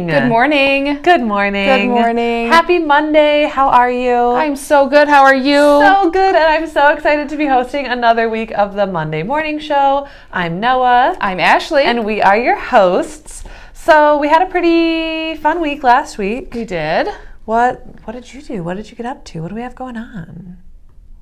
morning. Good morning. Good morning. Good morning. Happy Monday. How are you? I'm so good. How are you? So good, and I'm so excited to be hosting another week of the Monday Morning Show. I'm Noah. I'm Ashley. And we are your hosts. So we had a pretty fun week last week. We did. What did you do? What did you get up to? What do we have going on?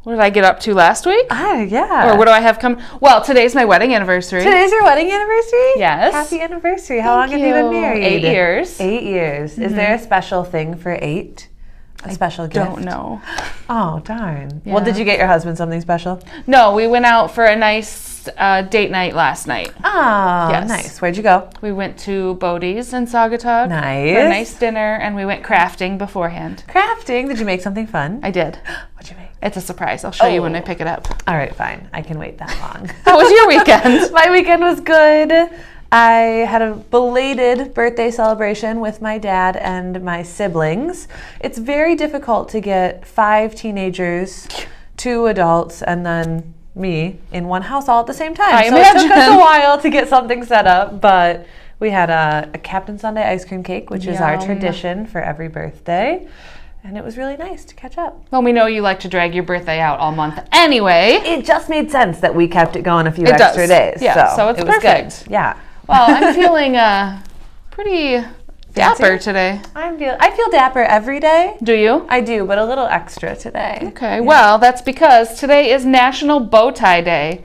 What did I get up to last week? Yeah. Or what do I have come? Well, today's my wedding anniversary. Today's your wedding anniversary? Yes. Happy anniversary. How long have you been married? 8 years. 8 years. Mm-hmm. Is there a special thing for 8? A special gift? Don't know. Oh, darn. Yeah. Well, did you get your husband something special? No, we went out for a nice date night last night. Oh, yes. Nice. Where'd you go? We went to Bodie's in Saugatuck. Nice. For a nice dinner, and we went crafting beforehand. Crafting? Did you make something fun? I did. What'd you make? It's a surprise. I'll show you when I pick it up. All right, fine. I can wait that long. How was your weekend? My weekend was good. I had a belated birthday celebration with my dad and my siblings. It's very difficult to get 5 teenagers, 2 adults, and then me in one house all at the same time. I so imagine. It took us a while to get something set up, but we had a Captain Sunday ice cream cake, which is our tradition for every birthday. And it was really nice to catch up. Well, we know you like to drag your birthday out all month anyway. It just made sense that we kept it going a few extra days. Yeah, so it's it was perfect. Good. Yeah. Well, I'm feeling pretty dapper today. I feel dapper every day. Do you? I do, but a little extra today. Okay, well, that's because today is National Bow Tie Day.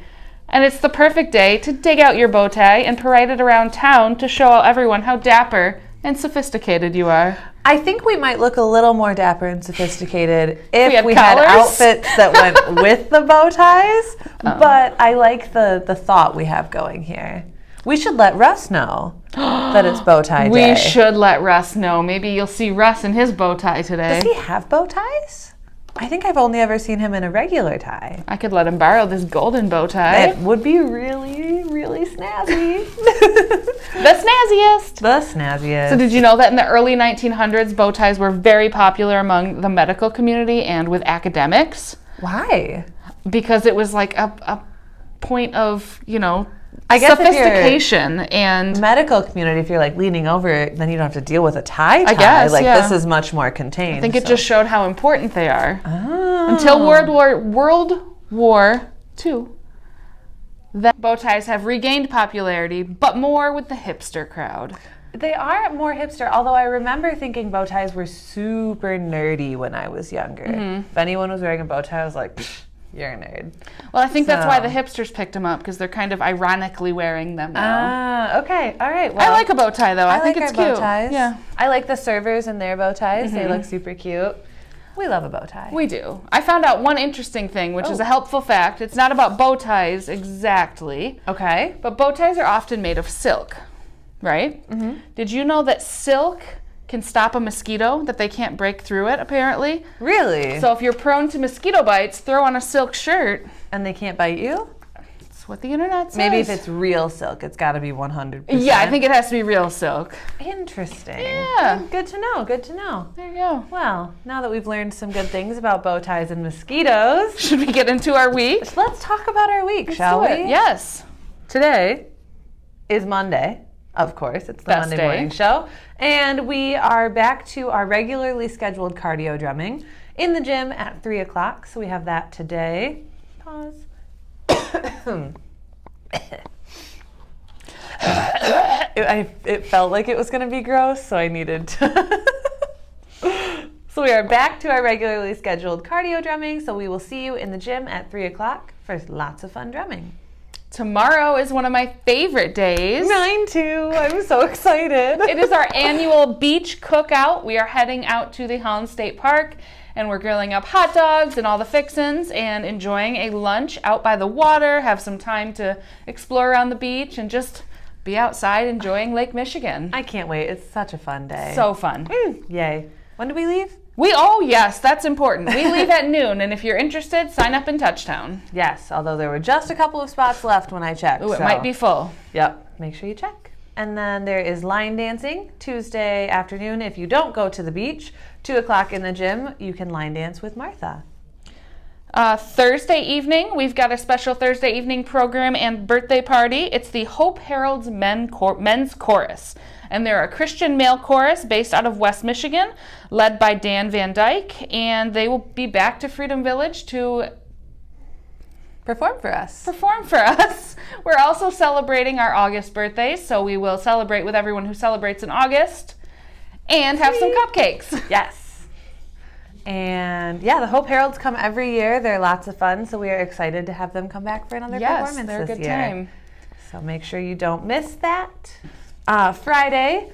And it's the perfect day to dig out your bow tie and parade it around town to show everyone how dapper and sophisticated you are. I think we might look a little more dapper and sophisticated if we had had outfits that went with the bow ties, but I like the thought we have going here. We should let Russ know that it's bow tie day. We should let Russ know. Maybe you'll see Russ in his bow tie today. Does he have bow ties? I think I've only ever seen him in a regular tie. I could let him borrow this golden bow tie. It would be really, really snazzy. The snazziest. The snazziest. So did you know that in the early 1900s, bow ties were very popular among the medical community and with academics? Why? Because it was like a point of, I guess sophistication and medical community. If you're like leaning over it, then you don't have to deal with a tie. I guess, this is much more contained. I think it just showed how important they are. Oh. Until World War II, then bow ties have regained popularity, but more with the hipster crowd. They are more hipster, although I remember thinking bow ties were super nerdy when I was younger. Mm-hmm. If anyone was wearing a bow tie, I was like, you're a nerd. Well, I think that's why the hipsters picked them up, because they're kind of ironically wearing them now. Okay. All right. Well, I like a bow tie, though. I think like it's our cute. Bow ties. Yeah. I like the servers and their bow ties. Mm-hmm. They look super cute. We love a bow tie. We do. I found out one interesting thing, which is a helpful fact. It's not about bow ties exactly. Okay. But bow ties are often made of silk, right? Mm-hmm. Did you know that silk can stop a mosquito, that they can't break through it, apparently? Really? So if you're prone to mosquito bites, throw on a silk shirt. And they can't bite you? That's what the internet says. Maybe if it's real silk, it's got to be 100%. Yeah, I think it has to be real silk. Interesting. Yeah. Good to know. Good to know. There you go. Well, now that we've learned some good things about bow ties and mosquitoes, should we get into our week? Let's talk about our week, shall we? Yes. Today is Monday. Of course, it's the Best Monday day. Morning Show. And we are back to our regularly scheduled cardio drumming in the gym at 3 o'clock. So we have that today. Pause. It felt like it was going to be gross, so I needed to. So we are back to our regularly scheduled cardio drumming. So we will see you in the gym at 3 o'clock for lots of fun drumming. Tomorrow is one of my favorite days. Mine too. I'm so excited. It is our annual beach cookout. We are heading out to the Holland State Park, and we're grilling up hot dogs and all the fixins and enjoying a lunch out by the water, have some time to explore around the beach and just be outside enjoying Lake Michigan. I can't wait. It's such a fun day. So fun. Yay. When do we leave? Yes, that's important. We leave at noon, and if you're interested, sign up in Touchtown. Yes, although there were just a couple of spots left when I checked. Ooh, it might be full. Yep, make sure you check. And then there is line dancing Tuesday afternoon. If you don't go to the beach, 2 o'clock in the gym, you can line dance with Martha. Thursday evening, we've got a special Thursday evening program and birthday party. It's the Hope Herald's Men's Chorus. And they're a Christian male chorus based out of West Michigan, led by Dan Van Dyke. And they will be back to Freedom Village to perform for us. We're also celebrating our August birthdays, so we will celebrate with everyone who celebrates in August and have some cupcakes. Yes. And yeah, the Hope Heralds come every year. They're lots of fun, so we are excited to have them come back for another performance they're a this good year. time. So make sure you don't miss that. Friday,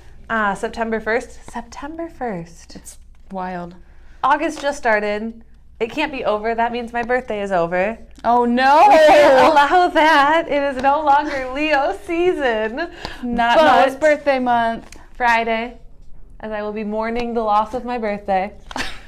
September 1st. September 1st. It's wild. August just started. It can't be over. That means my birthday is over. Oh no! We can't allow that. It is no longer Leo season. Not Noah's birthday month. Friday, as I will be mourning the loss of my birthday.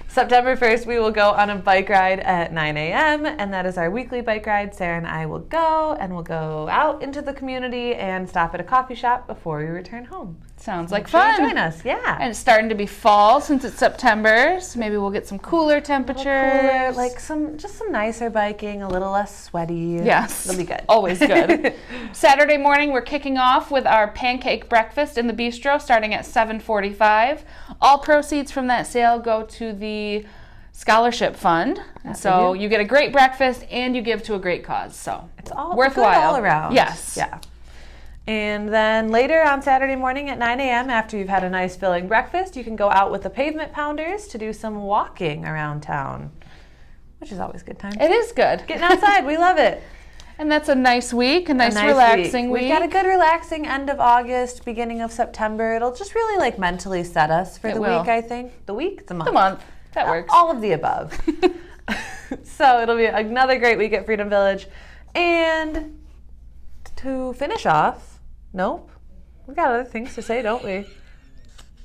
September 1st, we will go on a bike ride at 9 a.m., and that is our weekly bike ride. Sarah and I will go, and we'll go out into the community and stop at a coffee shop before we return home. Sounds like Sure fun. join us, yeah. And it's starting to be fall since it's September, so maybe we'll get some cooler temperatures. Cooler, like some nicer biking, a little less sweaty. Yes. It'll be good. Always good. Saturday morning, we're kicking off with our pancake breakfast in the bistro starting at 7:45. All proceeds from that sale go to the scholarship fund. And so you get a great breakfast and you give to a great cause. So it's all worthwhile good all around. Yes. Yeah. And then later on Saturday morning at 9 a.m., after you've had a nice filling breakfast, you can go out with the pavement pounders to do some walking around town, which is always a good time. It is good. Getting outside, we love it. And that's a nice week, a nice relaxing week. We've got a good relaxing end of August, beginning of September. It'll just really like mentally set us for the week, I think. The week? The month. The month. That works. All of the above. So it'll be another great week at Freedom Village. And to finish off, nope, we got other things to say, don't we?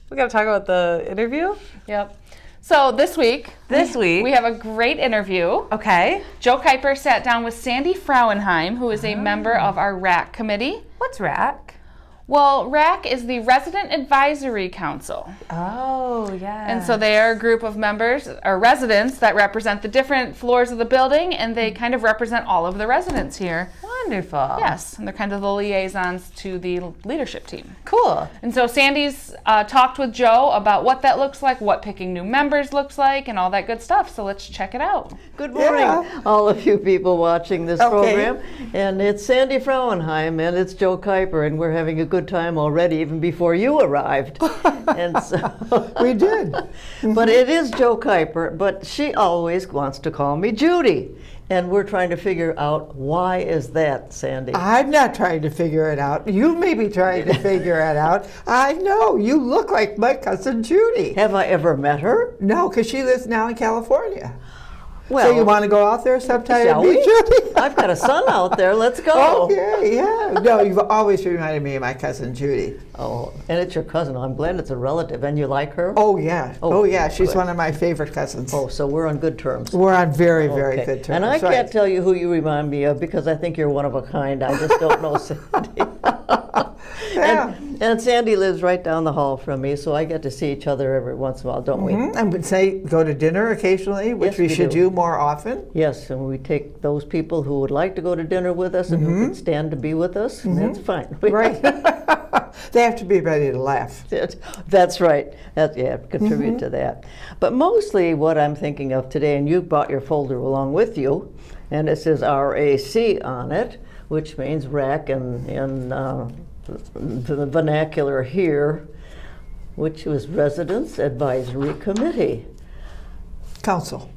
We got to talk about the interview. Yep. So this week, we have a great interview. Okay. Joe Kuiper sat down with Sandy Feauenheim, who is a member of our RAC committee. What's RAC? Well, RAC is the Resident Advisory Council. Oh, yeah. And so they are a group of members or residents that represent the different floors of the building, and they kind of represent all of the residents here. Wonderful. Yes, and they're kind of the liaisons to the leadership team. Cool. And so Sandy's talked with Joe about what that looks like, what picking new members looks like, and all that good stuff. So let's check it out. Good morning, all of you people watching this program. And it's Sandy Feauenheim, and it's Joe Kuiper, and we're having a good time already, even before you arrived. And so we did. But it is Joe Kuiper, but she always wants to call me Judy. And we're trying to figure out, why is that, Sandy? I'm not trying to figure it out. You may be trying to figure it out. I know, you look like my cousin Judy. Have I ever met her? No, because she lives now in California. Well, so you want to go out there sometime shall and meet we? Judy? I've got a son out there. Let's go. Okay, yeah. No, you've always reminded me of my cousin Judy. Oh, and it's your cousin. I'm glad it's a relative. And you like her? Oh, yeah. Oh, yeah. She's good. one of my favorite cousins. Oh, so we're on good terms. We're on very, very good terms. And I right. can't tell you who you remind me of because I think you're one of a kind. I just don't know Sandy. Yeah. And Sandy lives right down the hall from me, so I get to see each other every once in a while, don't we? I would say go to dinner occasionally, which Yes, we we should do. do more often. Yes, and we take those people who would like to go to dinner with us and who can stand to be with us, and that's fine. Right. They have to be ready to laugh. That's right. Contribute to that. But mostly what I'm thinking of today, and you brought your folder along with you, and it says RAC on it, which means RAC in the vernacular here, which was Residents Advisory Committee. Council.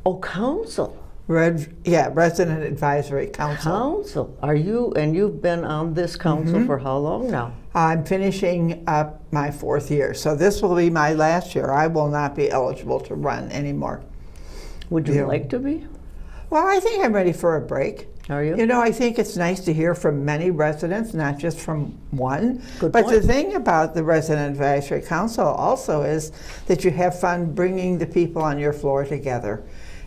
Oh, council. Resident Advisory Council. Council. Are you, and you've been on this council for how long now? I'm finishing up my 4th year, so this will be my last year. I will not be eligible to run anymore. Would you like to be? Well, I think I'm ready for a break. Are you? You know, I think it's nice to hear from many residents, not just from one. Good but point. the thing about the Resident Advisory Council also is that you have fun bringing the people on your floor together.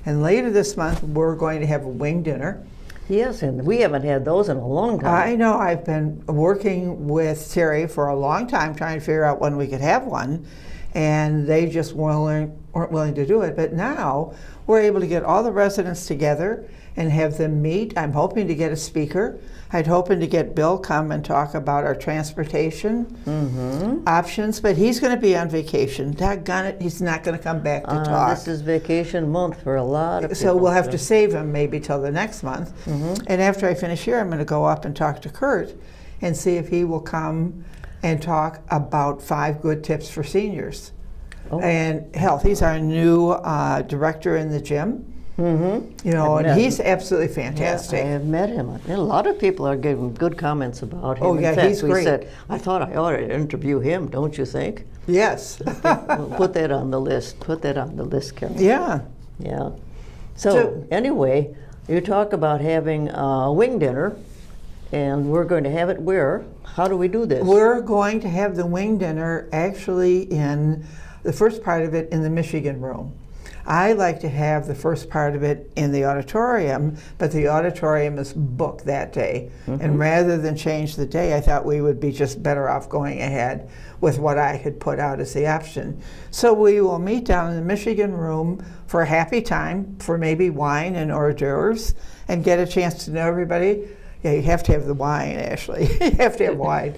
And later this month, we're going to have a wing dinner. Yes, and we haven't had those in a long time. I know. I've been working with Terry for a long time trying to figure out when we could have one. and they just weren't willing to do it. But now we're able to get all the residents together and have them meet. I'm hoping to get a speaker. I'd hoping to get Bill come and talk about our transportation options, but he's going to be on vacation. Doggone it, he's not going to come back to talk. This is vacation month for a lot of people. So we'll have to save him maybe till the next month. And after I finish here, I'm going to go up and talk to Kurt and see if he will come and talk about 5 good tips for seniors and health. He's our new director in the gym. You know, and he's absolutely fantastic. Yeah, I have met him. A lot of people are giving good comments about him. Oh, yeah, in fact, he's we great. said, I thought I ought to interview him, don't you think? Yes. We'll put that on the list. Put that on the list, Carol. Yeah. Yeah. So anyway, you talk about having a wing dinner, and we're going to have it where? How do we do this? We're going to have the wing dinner actually in the first part of it in the Michigan room. I like to have the first part of it in the auditorium, but the auditorium is booked that day. And rather than change the day, I thought we would be just better off going ahead with what I had put out as the option. So we will meet down in the Michigan room for a happy time, for maybe wine and hors d'oeuvres, and get a chance to know everybody. Yeah, you have to have the wine, Ashley. You have to have wine.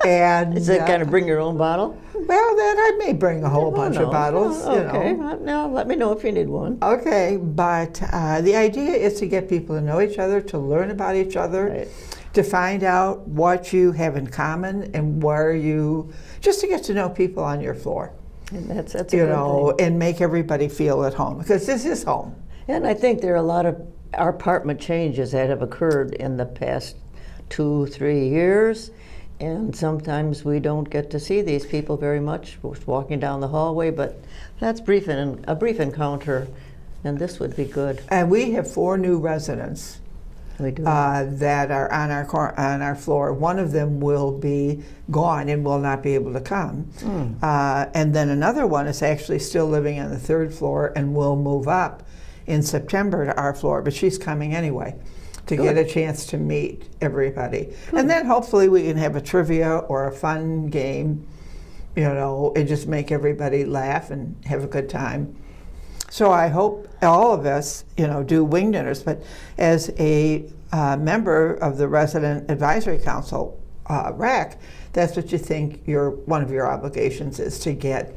And Is it kind of bring your own bottle? well, then I may bring a whole bunch of bottles. Okay. You know. Now let me know if you need one. Okay, but the idea is to get people to know each other, to learn about each other, to find out what you have in common and where you, just to get to know people on your floor. And that's a You good know, thing. and make everybody feel at home, because this is home. And I think there are a lot of apartment changes that have occurred in the past 2-3 years, and sometimes we don't get to see these people very much. We're walking down the hallway, but that's a brief encounter, and this would be good. And we have 4 new residents We do. that are on our floor. One of them will be gone and will not be able to come. And then another one is actually still living on the 3rd floor and will move up in September to our floor, but she's coming anyway to get a chance to meet everybody. And then hopefully we can have a trivia or a fun game, you know, and just make everybody laugh and have a good time. So I hope all of us, you know, do wing dinners, but as a member of the Resident Advisory Council, RAC, that's what you think one of your obligations is, to get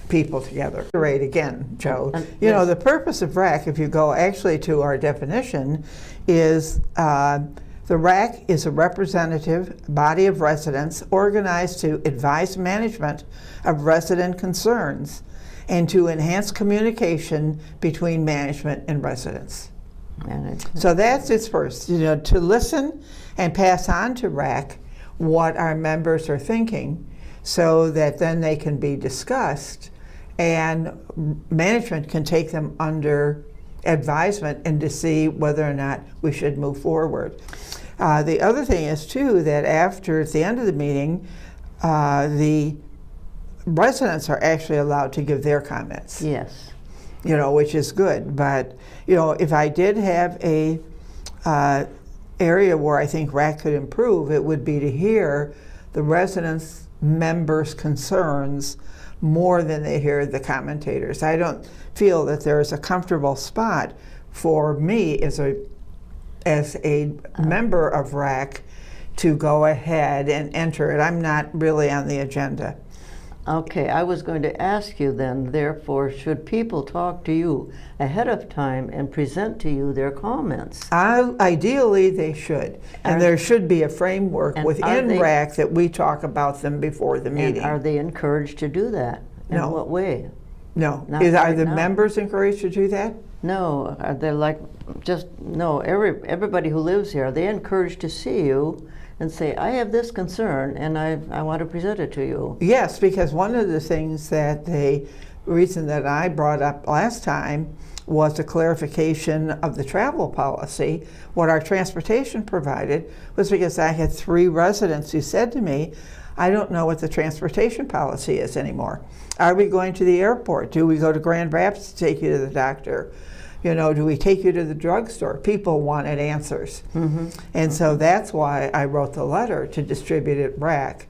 people together. Right, again, Joe. You know, the purpose of RAC, if you go actually to our definition, is the RAC is a representative body of residents organized to advise management of resident concerns and to enhance communication between management and residents. So that's its first, you know, to listen and pass on to RAC what our members are thinking, so that then they can be discussed and management can take them under advisement and to see whether or not we should move forward. The other thing is too that at the end of the meeting, the residents are actually allowed to give their comments. Yes. You know, which is good. But you know, if I did have a area where I think RAC could improve, it would be to hear the residents' members' concerns more than they hear the commentators. I don't feel that there is a comfortable spot for me as a member of RAC to go ahead and enter it. I'm not really on the agenda. Okay, I was going to ask you then, therefore, should people talk to you ahead of time and present to you their comments? Ideally, they should. And there should be a framework within RAC that we talk about them before the meeting. And are they encouraged to do that? In No. what way? No. Not Are right the now. members encouraged to do that? No, are they like, everybody who lives here, are they encouraged to see you and say, I have this concern and I want to present it to you? Yes, because one of the things the reason that I brought up last time was a clarification of the travel policy. What our transportation provided was because I had 3 residents who said to me, I don't know what the transportation policy is anymore. Are we going to the airport? Do we go to Grand Rapids to take you to the doctor? You know, do we take you to the drugstore? People wanted answers. And so that's why I wrote the letter to distribute at RAC.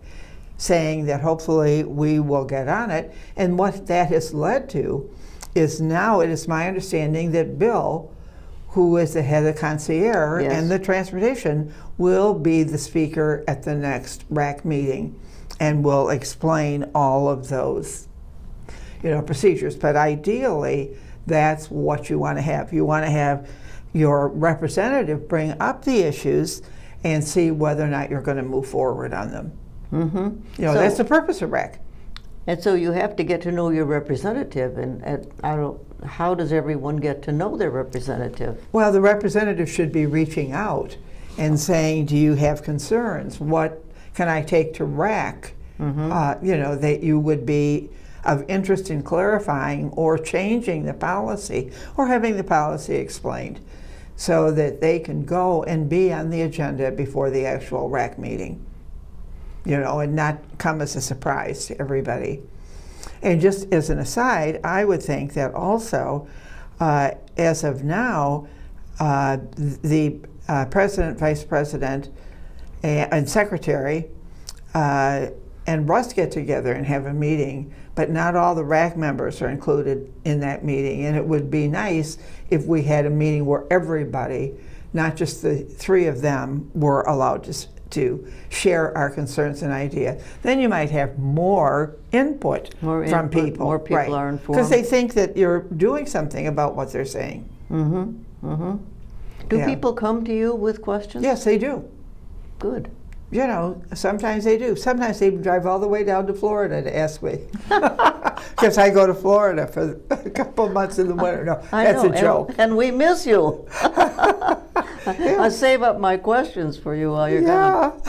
saying that hopefully we will get on it. And what that has led to is now it is my understanding that Bill, who is the head of concierge Yes. and the transportation, will be the speaker at the next RAC meeting and will explain all of those, procedures. But ideally, that's what you want to have. You want to have your representative bring up the issues and see whether or not you're going to move forward on them. Mm-hmm. That's the purpose of RAC. And so you have to get to know your representative, and how does everyone get to know their representative? Well, the representative should be reaching out and saying, do you have concerns? What can I take to RAC, that you would be of interest in clarifying or changing the policy or having the policy explained so that they can go and be on the agenda before the actual RAC meeting, and not come as a surprise to everybody. And just as an aside, I would think that also, as of now, the president, vice president, and secretary and Russ get together and have a meeting, but not all the RAC members are included in that meeting. And it would be nice if we had a meeting where everybody, not just the three of them, were allowed to share our concerns and ideas. Then you might have more input from people. More people are informed. Because they think that you're doing something about what they're saying. Mm-hmm. Mm-hmm. Do people come to you with questions? Yes, they do. Good. Sometimes they do. Sometimes they drive all the way down to Florida to ask me. Because I go to Florida for a couple of months in the winter. No, that's a joke. And we miss you. I save up my questions for you while you're gone.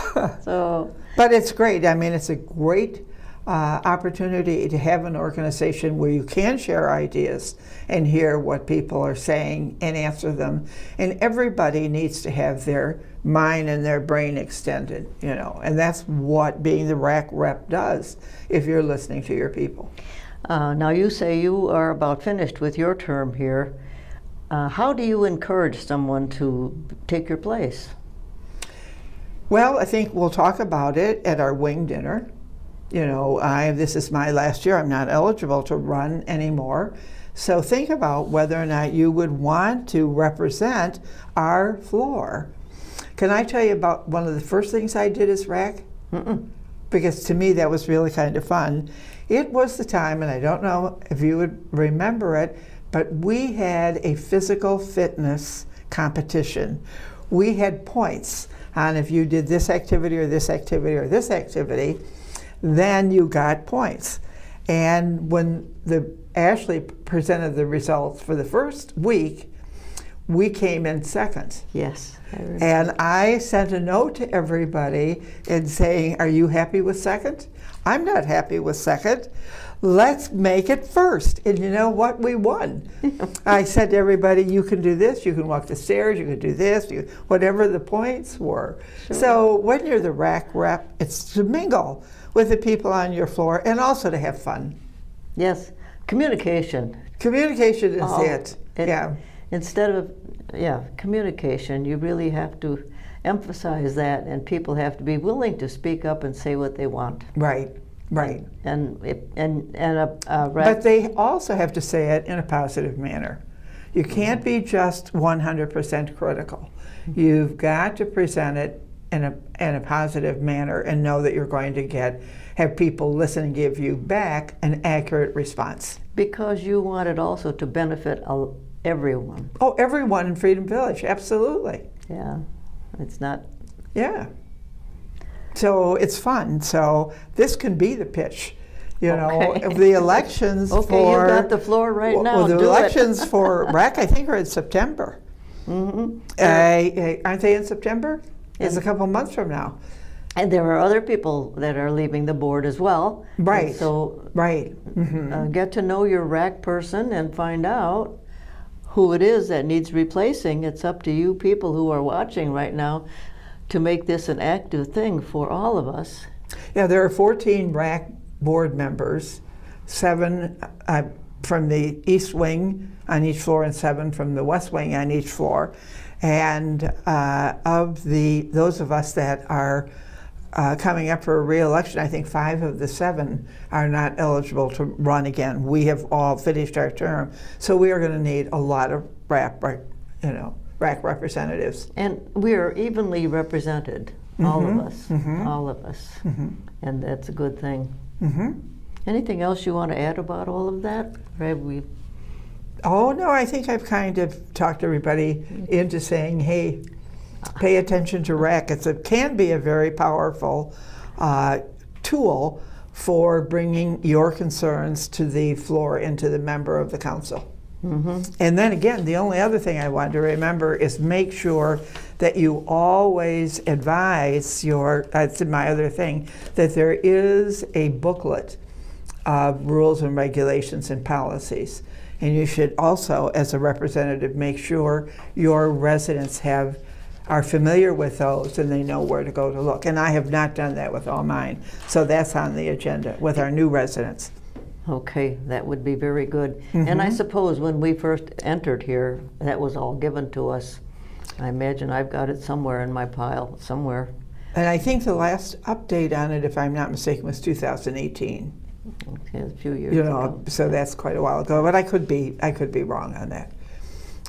So, but it's great. I mean, it's a great opportunity to have an organization where you can share ideas and hear what people are saying and answer them. And everybody needs to have their mind and their brain extended, and that's what being the RAC rep does if you're listening to your people. Now you say you are about finished with your term here. How do you encourage someone to take your place? Well, I think we'll talk about it at our wing dinner. This is my last year. I'm not eligible to run anymore. So think about whether or not you would want to represent our floor. Can I tell you about one of the first things I did as RAC? Because to me that was really kind of fun. It was the time, and I don't know if you would remember it, but we had a physical fitness competition. We had points on if you did this activity or this activity or this activity, then you got points. And when Ashley presented the results for the first week, we came in second. Yes. And I sent a note to everybody and saying, are you happy with second? I'm not happy with second. Let's make it first. And you know what? We won. I said to everybody, you can do this, you can walk the stairs, you can do this, whatever the points were. Sure. So when you're the RAC rep, it's to mingle with the people on your floor and also to have fun. Yes. Communication. Communication is it. Instead of communication, you really have to emphasize that, and people have to be willing to speak up and say what they want. Right. And but they also have to say it in a positive manner. You can't be just 100% critical. You've got to present it in a positive manner and know that you're going to have people listen and give you back an accurate response. Because you want it also to benefit everyone. Oh, everyone in Freedom Village, absolutely. Yeah, it's not. Yeah. So it's fun. So this can be the pitch, of the elections for... Okay, you got the floor right now. Well, the elections for RAC, I think, are in September. Mm-hmm. Aren't they in September? It's a couple months from now. And there are other people that are leaving the board as well. Right. And so Mm-hmm. Get to know your RAC person and find out who it is that needs replacing. It's up to you people who are watching right now to make this an active thing for all of us. Yeah, there are 14 RAC board members, 7 from the East Wing on each floor and 7 from the West Wing on each floor. And of those of us that are coming up for a re-election. I think 5 of the 7 are not eligible to run again. We have all finished our term, so we are going to need a lot of RAC representatives. And we are evenly represented, all of us, all of us, and that's a good thing. Anything else you want to add about all of that? Or have we? Oh no, I think I've kind of talked everybody into saying, hey, pay attention to RAC. It can be a very powerful tool for bringing your concerns to the floor and to the member of the council. And then again, the only other thing I wanted to remember is make sure that you always advise that's my other thing, that there is a booklet of rules and regulations and policies. And you should also, as a representative, make sure your residents are familiar with those and they know where to go to look. And I have not done that with all mine. So that's on the agenda with our new residents. Okay, that would be very good. And I suppose when we first entered here, that was all given to us. I imagine I've got it somewhere in my pile, somewhere. And I think the last update on it, if I'm not mistaken, was 2018. Okay, a few years ago. So that's quite a while ago. But I could be wrong on that.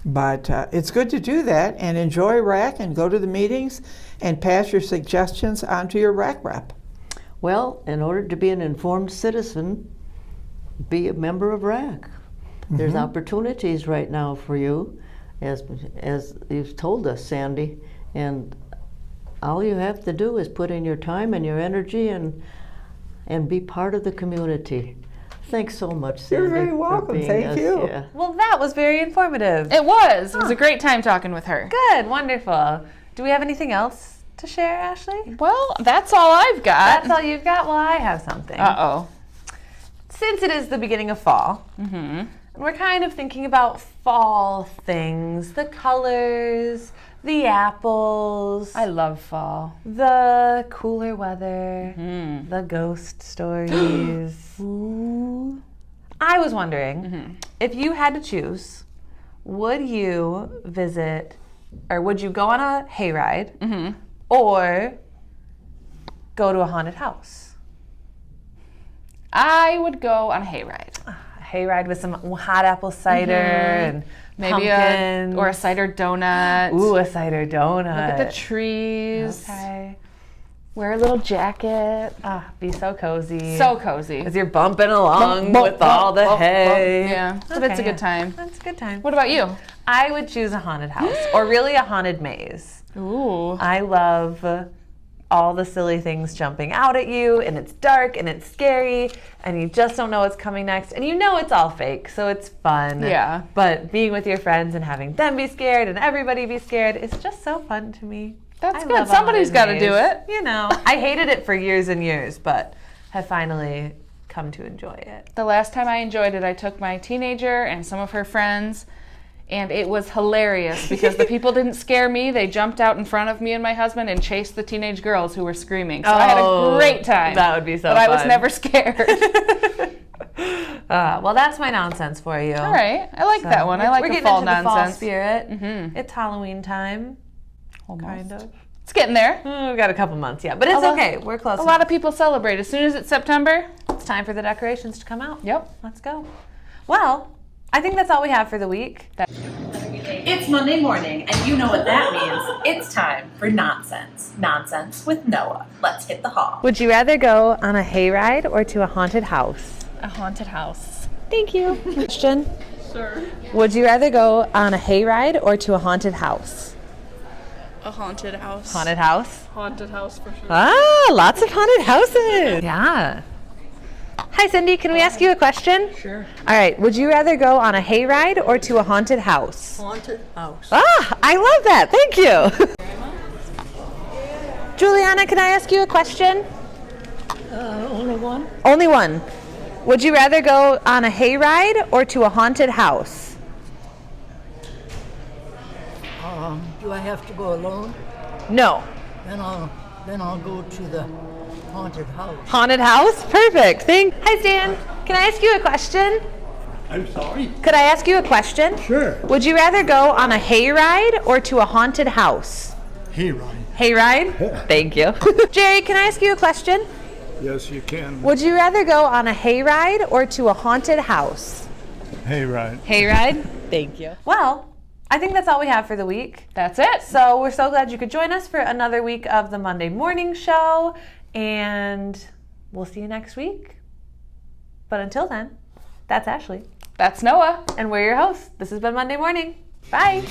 But it's good to do that and enjoy RAC and go to the meetings and pass your suggestions on to your RAC rep. Well, in order to be an informed citizen, be a member of RAC. There's opportunities right now for you, as you've told us, Sandy, and all you have to do is put in your time and your energy and be part of the community. Thanks so much, Sandy. You're very welcome. Thank you. Yeah. Well, that was very informative. It was. It was a great time talking with her. Good, wonderful. Do we have anything else to share, Ashley? Well, that's all I've got. That's all you've got? Well, I have something. Uh-oh. Since it is the beginning of fall, we're kind of thinking about fall things, the colors, the apples, I love fall. the cooler weather, the ghost stories. I was wondering, if you had to choose, would you visit, or would you go on a hayride, or go to a haunted house? I would go on a hayride. A hayride with some hot apple cider and Maybe pumpkins. or a cider donut. Ooh, a cider donut. Look at the trees. Okay. Wear a little jacket. Be so cozy. So cozy. As you're bumping along Bump, with bump, all the bump, hay. bump. Yeah, but Okay, it's a good time. That's a good time. What about you? I would choose a haunted house, or really a haunted maze. Ooh. I love all the silly things jumping out at you, and it's dark and it's scary, and you just don't know what's coming next, and you know it's all fake, so it's fun. Yeah. But being with your friends and having them be scared and everybody be scared is just so fun to me. That's I good. love a Somebody's got haunted to do maze. it. You know, I hated it for years and years, but have finally come to enjoy it. The last time I enjoyed it, I took my teenager and some of her friends, and it was hilarious because the people didn't scare me. They jumped out in front of me and my husband and chased the teenage girls who were screaming. So I had a great time. That would be so but fun. I was never scared. Well, that's my nonsense for you. All right. I like that one. I like We're the getting fall into the fall nonsense. spirit. It's Halloween time. Almost. Kind of. It's getting there. We've got a couple months, yeah. But it's okay. We're close. A lot of people celebrate. As soon as it's September, It's time for the decorations to come out. yep. Let's go. Well, I think that's all we have for the week. It's Monday morning, and you know what that means. It's time for Nonsense. Nonsense with Noah. Let's hit the hall. Would you rather go on a hayride or to a haunted house? A haunted house. Thank you. Question. Sure. Would you rather go on a hayride or to a haunted house? A haunted house. Haunted house? Haunted house for sure. Lots of haunted houses. Yeah. Hi, Cindy. Can we ask you a question? Sure. All right. Would you rather go on a hayride or to a haunted house? Haunted house. I love that. Thank you. Juliana, can I ask you a question? Only one? Only one. Would you rather go on a hayride or to a haunted house? Do I have to go alone? No. Then I'll go to the haunted house. Haunted house? Perfect. Hi, Stan. Can I ask you a question? I'm sorry? Could I ask you a question? Sure. Would you rather go on a hayride or to a haunted house? Hayride. Hayride? Thank you. Jerry, can I ask you a question? Yes, you can. Would you rather go on a hayride or to a haunted house? Hayride. Hayride? Thank you. Well, I think that's all we have for the week. That's it. So we're so glad you could join us for another week of the Monday Morning Show, and we'll see you next week. But until then, that's Ashley. That's Noah. And we're your hosts. This has been Monday Morning. Bye.